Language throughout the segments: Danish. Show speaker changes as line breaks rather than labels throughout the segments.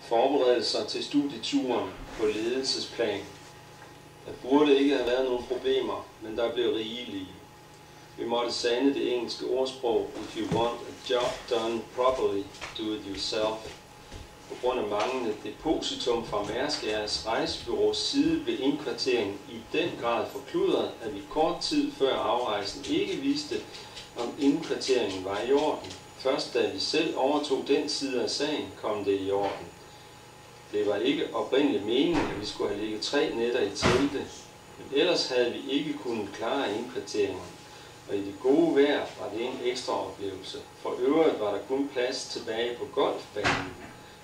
Forberedelser til studieturen på ledelsesplan. Der burde ikke have været nogen problemer, men der blev rigelige. Vi måtte sande det engelske ordsprog, if you want a job done properly, do it yourself. På grund af manglende depositum fra Mærskærs rejsebyrås side blev indkvarteringen i den grad forkludret, at vi kort tid før afrejsen ikke vidste, om indkvarteringen var i orden. Først da vi selv overtog den side af sagen, kom det i orden. Det var ikke oprindeligt meningen, at vi skulle have ligget 3 nætter i telte, men ellers havde vi ikke kunnet klare indkvarteringen. Og i det gode vejr var det en ekstra oplevelse. For øvrigt var der kun plads tilbage på golfbanen.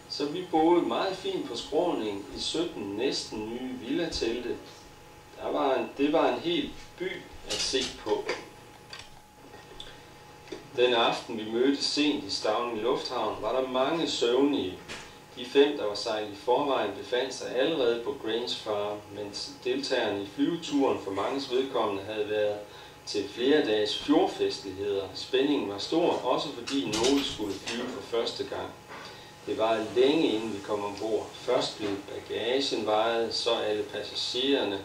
Så vi boede meget fint på skråningen i 17 næsten nye villatelte. Det var en hel by at se på. Den aften vi mødtes sent i Stauning Lufthavn, var der mange søvnige. De 5, der var sejlet i forvejen, befandt sig allerede på Grange Farm, mens deltagerne i flyveturen for manges vedkommende havde været til flere dages fjordfestligheder. Spændingen var stor, også fordi nogle skulle flyve for første gang. Det var længe inden vi kom ombord. Først blev bagagen vejet, så alle passagererne,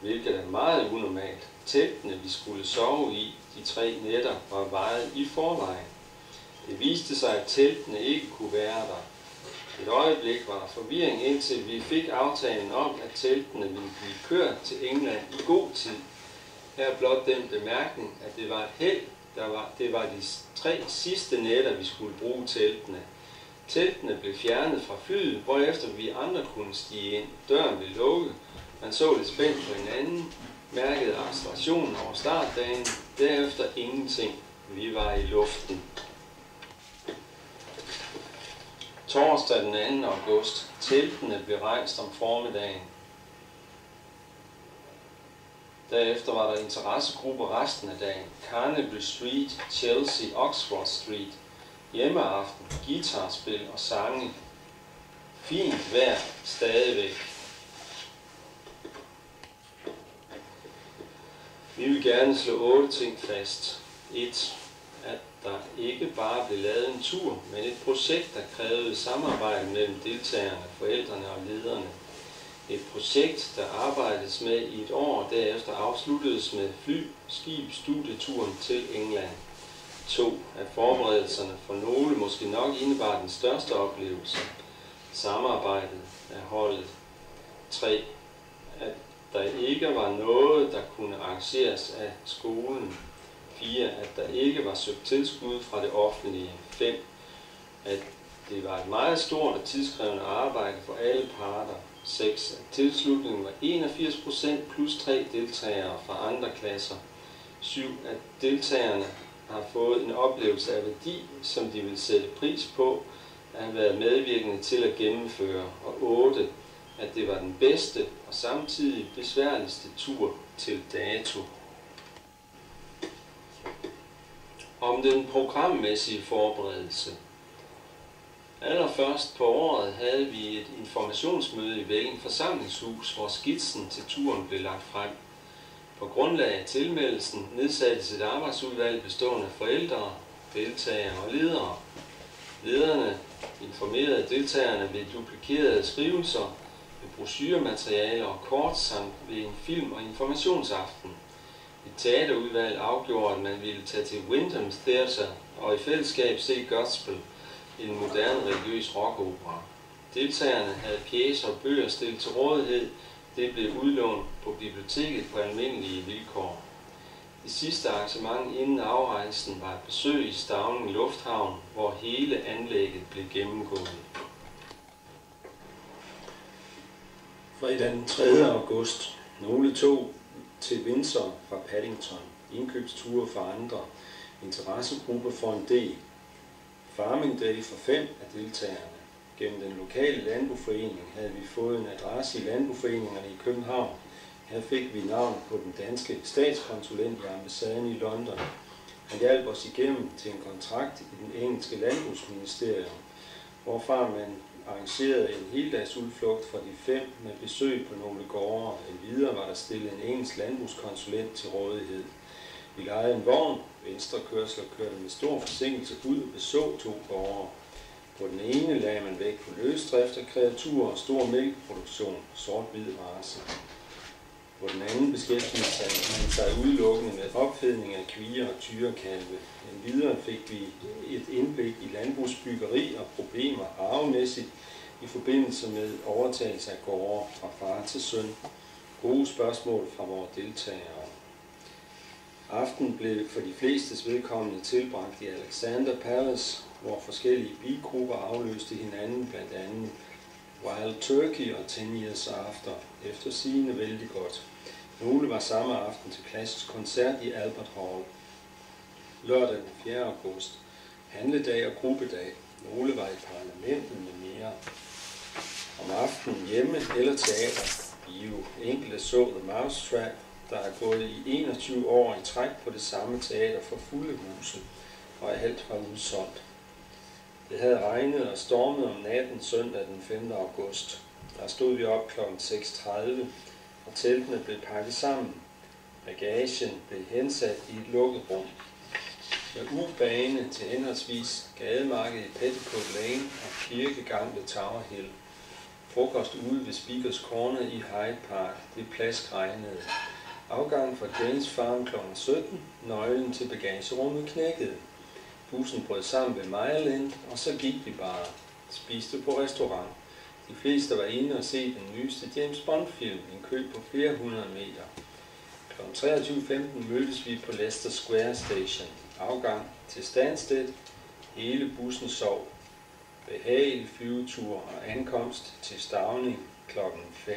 hvilket er meget unormalt. Teltene, vi skulle sove i de 3 nætter, var vejet i forvejen. Det viste sig, at teltene ikke kunne være der. Et øjeblik var der forvirring, indtil vi fik aftalen om, at teltene ville blive kørt til England i god tid. Her blot den bemærkning, at det var et held, det var de 3 sidste nætter, vi skulle bruge teltene. Teltene blev fjernet fra flyet, hvorefter vi andre kunne stige ind. Døren blev lukket. Man så lidt spændt på hinanden, mærkede accelerationen over startdagen. Derefter ingenting. Vi var i luften. Torsdag den 2. august. Teltene blev rejst om formiddagen. Derefter var der interessegrupper resten af dagen. Carnaby Street, Chelsea, Oxford Street. Hjemmeaften, guitarspil og sange. Fint vejr stadigvæk. Vi vil gerne slå 8 ting fast. 1. At der ikke bare blev lavet en tur, men et projekt, der krævede samarbejde mellem deltagerne, forældrene og lederne. Et projekt, der arbejdes med i et år, og derefter afsluttedes med studieturen til England. 2. At forberedelserne for nogle måske nok indebar den største oplevelse. Samarbejdet af holdet. 3. At der ikke var noget, der kunne arrangeres af skolen. 4. At der ikke var søgt tilskud fra det offentlige. 5. At det var et meget stort og tidskrævende arbejde for alle parter. 6. At tilslutningen var 81% plus 3 deltagere fra andre klasser. 7. At deltagerne har fået en oplevelse af værdi, som de vil sætte pris på at have været medvirkende til at gennemføre. Og 8. At det var den bedste og samtidig besværligste tur til dato. Om den programmæssige forberedelse. Allerførst på året havde vi et informationsmøde i Velling forsamlingshus, hvor skitsen til turen blev lagt frem. På grundlag af tilmeldelsen nedsattes et arbejdsudvalg bestående af forældre, deltagere og ledere. Lederne informerede deltagerne ved duplikerede skrivelser, ved brochuremateriale og kort samt ved en film- og informationsaften. Et teaterudvalg afgjorde, at man ville tage til Wyndham Theatre og i fællesskab se Gospel, en moderne religiøs rockopera. Deltagerne havde pjecer og bøger stillet til rådighed. Det blev udlånt på biblioteket på almindelige vilkår. Det sidste arrangement inden afrejsen var et besøg i Stauning Lufthavn, hvor hele anlægget blev gennemgået. Fredag den 3. august. Nogle tog til Windsor fra Paddington. Indkøbsture for andre. Interessegrupper for en del. Farming Day for 5 af deltagerne. Gennem den lokale landboforening havde vi fået en adresse i landboforeningerne i København. Her fik vi navn på den danske statskonsulent i ambassaden i London. Han hjalp os igennem til en kontrakt i den engelske landbrugsministerium, hvorfra man arrangerede en heldagsudflugt fra de 5 med besøg på nogle gårde. Endvidere var der stillet en engelsk landbrugskonsulent til rådighed. Vi lejede en vogn, venstrekørsler kørte med stor forsinkelse ud og beså 2 gårde. På den ene lagde man vægt på løsdrift af kreaturer og stor mælkeproduktion, sort-hvid race. På den anden beskæftigede man sig udelukkende med opfedning af kvier og tyrekalve. Endvidere fik vi et indblik i landbrugsbyggeri og problemer arvemæssigt i forbindelse med overtagelse af gårde fra far til søn. Gode spørgsmål fra vores deltagere. Aftenen blev for de flestes vedkommende tilbragt i Alexander Palace, hvor forskellige bigrupper afløste hinanden, blandt andet Wild Turkey og 10 Years After, efter sigende vældig godt. Nogle var samme aften til klassisk koncert i Albert Hall. Lørdag den 4. august, handledag og gruppedag. Nogle var i parlamentet med mere. Om aftenen hjemme eller teater. Enkelte så The Mousetrap, der er gået i 21 år i træk på det samme teater for fulde huse, og alt var udsolgt. Det havde regnet og stormet om natten søndag den 5. august. Der stod vi op kl. 6:30, og teltene blev pakket sammen. Bagagen blev hensat i et lukket rum. Med ubane til henholdsvis gademarkedet i Petticoat Lane og kirkegang ved Tower Hill. Frokost ude ved Speakers Corner i Hyde Park. Det pladsregnede. Afgang fra Grange Farm kl. 17. Nøglen til bagagerummet knækkede. Bussen brød sammen ved Mile, og så gik vi bare. Spiste på restaurant. De fleste var inde og se den nyeste James Bond-film, en kø på flere hundrede meter. Kl. 23:15 mødtes vi på Leicester Square Station. Afgang til Stansted. Hele bussen sov. Behagelig flyvetur og ankomst til Stauning kl. 5.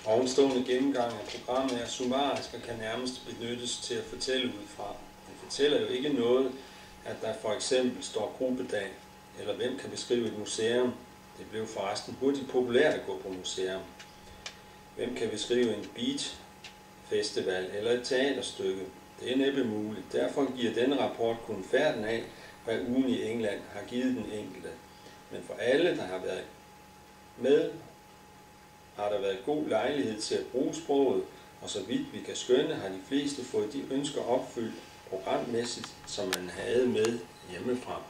Ovenstående gennemgang af programmet er summarisk og kan nærmest benyttes til at fortælle ud fra. Det fortæller jo ikke noget, at der for eksempel står gruppedag, eller hvem kan beskrive et museum. Det blev forresten hurtigt populært at gå på museum. Hvem kan beskrive en beach-festival eller et teaterstykke? Det er næppe muligt. Derfor giver denne rapport kun færden af, hvad ugen i England har givet den enkelte. Men for alle, der har været med, har der været god lejlighed til at bruge sproget, og så vidt vi kan skønne, har de fleste fået de ønsker opfyldt programmæssigt, som man havde med hjemmefra.